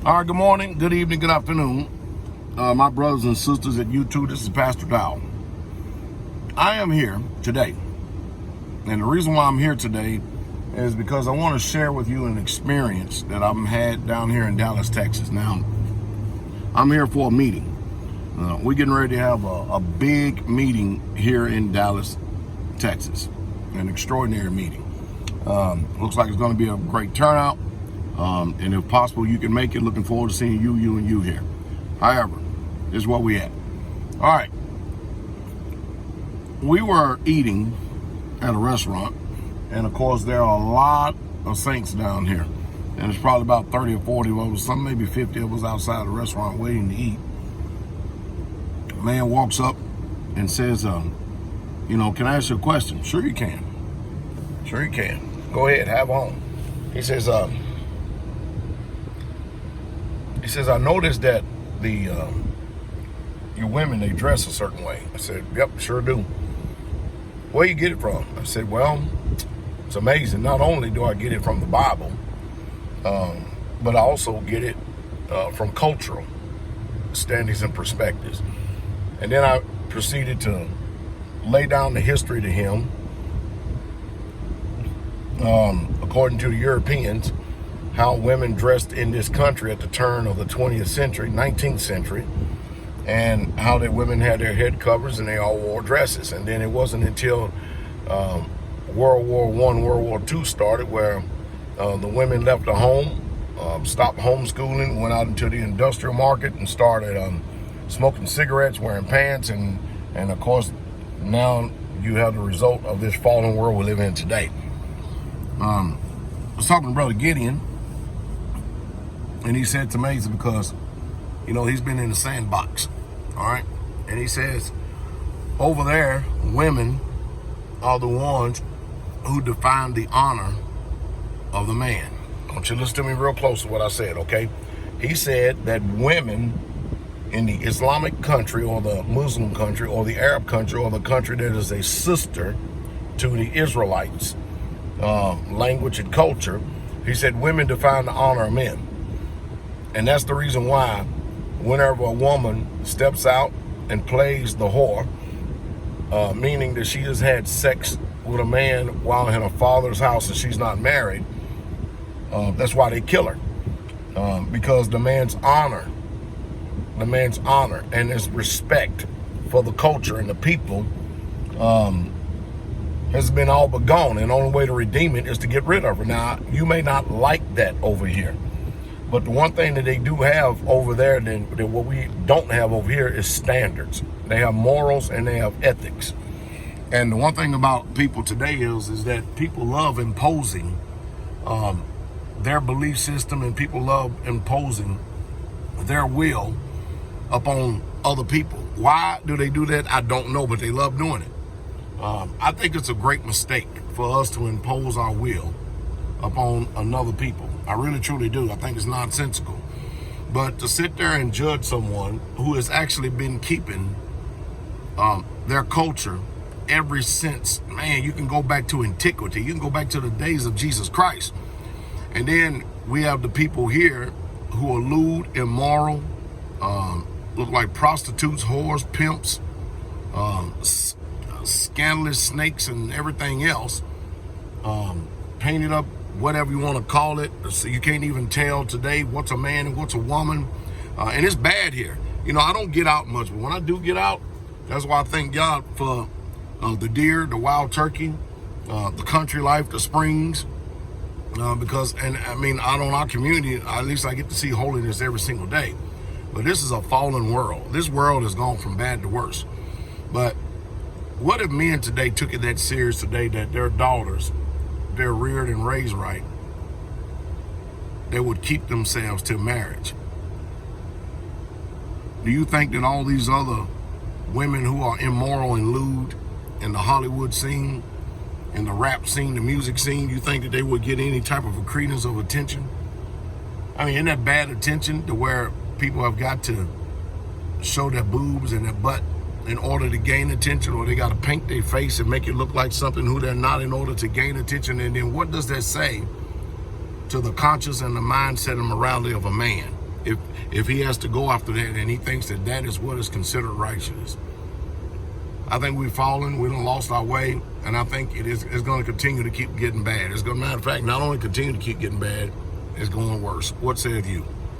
All right, good morning, good evening, good afternoon. My brothers and sisters at YouTube, this is Pastor Dowell. I am here today, and the reason why I'm here today is because I want to share with you an experience that I've had down here in Dallas, Texas. Now, I'm here for a meeting. We're getting ready to have a big meeting here in Dallas, Texas, an extraordinary meeting. Looks like it's going to be a great turnout. And if possible, you can make it. Looking forward to seeing you and you here. However, this is what we had. All right. We were eating at a restaurant, and of course, there are a lot of saints down here. And it's probably about 30 or 40 of us, some maybe 50 of us outside the restaurant waiting to eat. A man walks up and says, can I ask you a question? Sure you can. Sure you can. Go ahead, have on. He says, I noticed that your women, they dress a certain way. I said, yep, sure do. Where you get it from? I said, well, it's amazing. Not only do I get it from the Bible, but I also get it from cultural standings and perspectives. And then I proceeded to lay down the history to him. According to the Europeans, how women dressed in this country at the turn of the 20th century, 19th century, and how that women had their head covers and they all wore dresses. And then it wasn't until World War I, World War II started where the women left the home, stopped homeschooling, went out into the industrial market and started smoking cigarettes, wearing pants, and of course, now you have the result of this fallen world we live in today. I was talking to Brother Gideon, and he said it's amazing because, he's been in the sandbox, all right? And he says, over there, women are the ones who define the honor of the man. I want you to listen to me real close to what I said, okay? He said that women in the Islamic country or the Muslim country or the Arab country or the country that is a sister to the Israelites, language and culture, he said women define the honor of men. And that's the reason why whenever a woman steps out and plays the whore, meaning that she has had sex with a man while in her father's house and she's not married, that's why they kill her. Because the man's honor and his respect for the culture and the people has been all but gone, and the only way to redeem it is to get rid of her. Now, you may not like that over here, but the one thing that they do have over there that what we don't have over here is standards. They have morals and they have ethics. And the one thing about people today is that people love imposing their belief system, and people love imposing their will upon other people. Why do they do that? I don't know, but they love doing it. I think it's a great mistake for us to impose our will upon another people. I really, truly do. I think it's nonsensical. But to sit there and judge someone who has actually been keeping their culture ever since, man, you can go back to antiquity. You can go back to the days of Jesus Christ. And then we have the people here who are lewd, immoral, look like prostitutes, whores, pimps, scandalous snakes and everything else, painted up whatever you want to call it, so you can't even tell today what's a man and what's a woman, and it's bad here. I don't get out much, but when I do get out, that's why I thank God for the deer, the wild turkey, the country life, the springs, because out on our community, at least I get to see holiness every single day. But this is a fallen world. This world has gone from bad to worse. But what if men today took it that serious today that their daughters, they're reared and raised right, they would keep themselves till marriage? Do you think that all these other women who are immoral and lewd in the Hollywood scene, in the rap scene, the music scene, you think that they would get any type of a credence of attention? Isn't that bad attention to where people have got to show their boobs and their butt in order to gain attention, or they got to paint their face and make it look like something who they're not in order to gain attention? And then what does that say to the conscience and the mindset and morality of a man? if he has to go after that and he thinks that that is what is considered righteous. I think we've fallen, we done lost our way, and I think it's going to continue to keep getting bad. It's going to, matter of fact, not only continue to keep getting bad, it's going worse. What saith you?